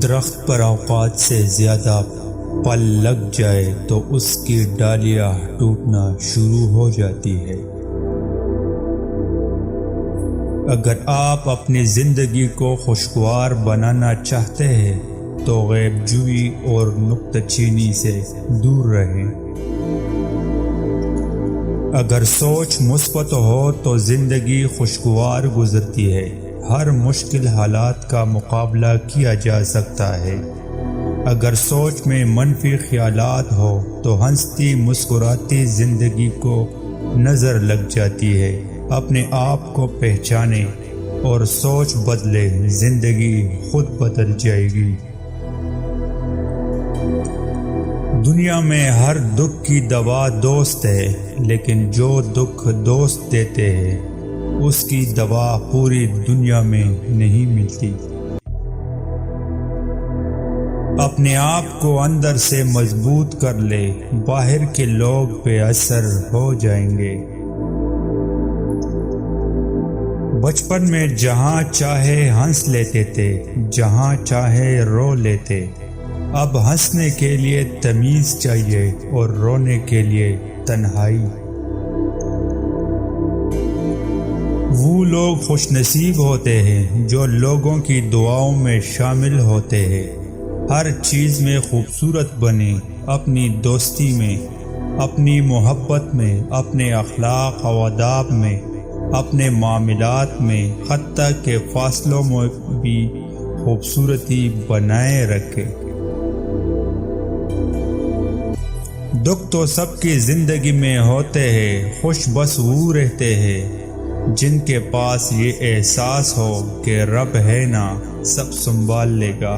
درخت پر اوقات سے زیادہ پل لگ جائے تو اس کی ڈالیاں ٹوٹنا شروع ہو جاتی ہے۔ اگر آپ اپنی زندگی کو خوشگوار بنانا چاہتے ہیں تو غیب جوئی اور نکتہ چینی سے دور رہیں۔ اگر سوچ مثبت ہو تو زندگی خوشگوار گزرتی ہے۔ ہر مشکل حالات کا مقابلہ کیا جا سکتا ہے۔ اگر سوچ میں منفی خیالات ہو تو ہنستی مسکراتی زندگی کو نظر لگ جاتی ہے۔ اپنے آپ کو پہچانے اور سوچ بدلے، زندگی خود بدل جائے گی۔ دنیا میں ہر دکھ کی دوا دوست ہے، لیکن جو دکھ دوست دیتے ہیں اس کی دوا پوری دنیا میں نہیں ملتی۔ اپنے آپ کو اندر سے مضبوط کر لے، باہر کے لوگ بے اثر ہو جائیں گے۔ بچپن میں جہاں چاہے ہنس لیتے تھے، جہاں چاہے رو لیتے۔ اب ہنسنے کے لیے تمیز چاہیے اور رونے کے لیے تنہائی۔ وہ لوگ خوش نصیب ہوتے ہیں جو لوگوں کی دعاؤں میں شامل ہوتے ہیں۔ ہر چیز میں خوبصورت بنے، اپنی دوستی میں، اپنی محبت میں، اپنے اخلاق و آداب میں، اپنے معاملات میں، حتیٰ کہ فاصلوں میں بھی خوبصورتی بنائے رکھے۔ دکھ تو سب کی زندگی میں ہوتے ہیں، خوش بس وہ رہتے ہیں جن کے پاس یہ احساس ہو کہ رب ہے نا، سب سنبھال لے گا۔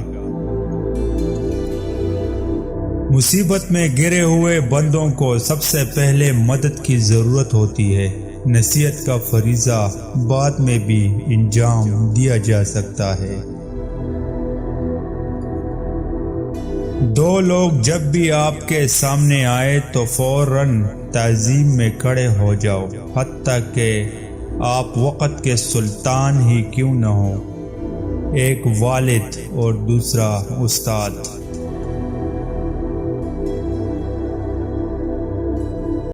مصیبت میں گرے ہوئے بندوں کو سب سے پہلے مدد کی ضرورت ہوتی ہے۔ نصیحت کا فریضہ بعد میں بھی انجام دیا جا سکتا ہے۔ دو لوگ جب بھی آپ کے سامنے آئے تو فوراً تعظیم میں کھڑے ہو جاؤ، حتیٰ کہ آپ وقت کے سلطان ہی کیوں نہ ہو، ایک والد اور دوسرا استاد۔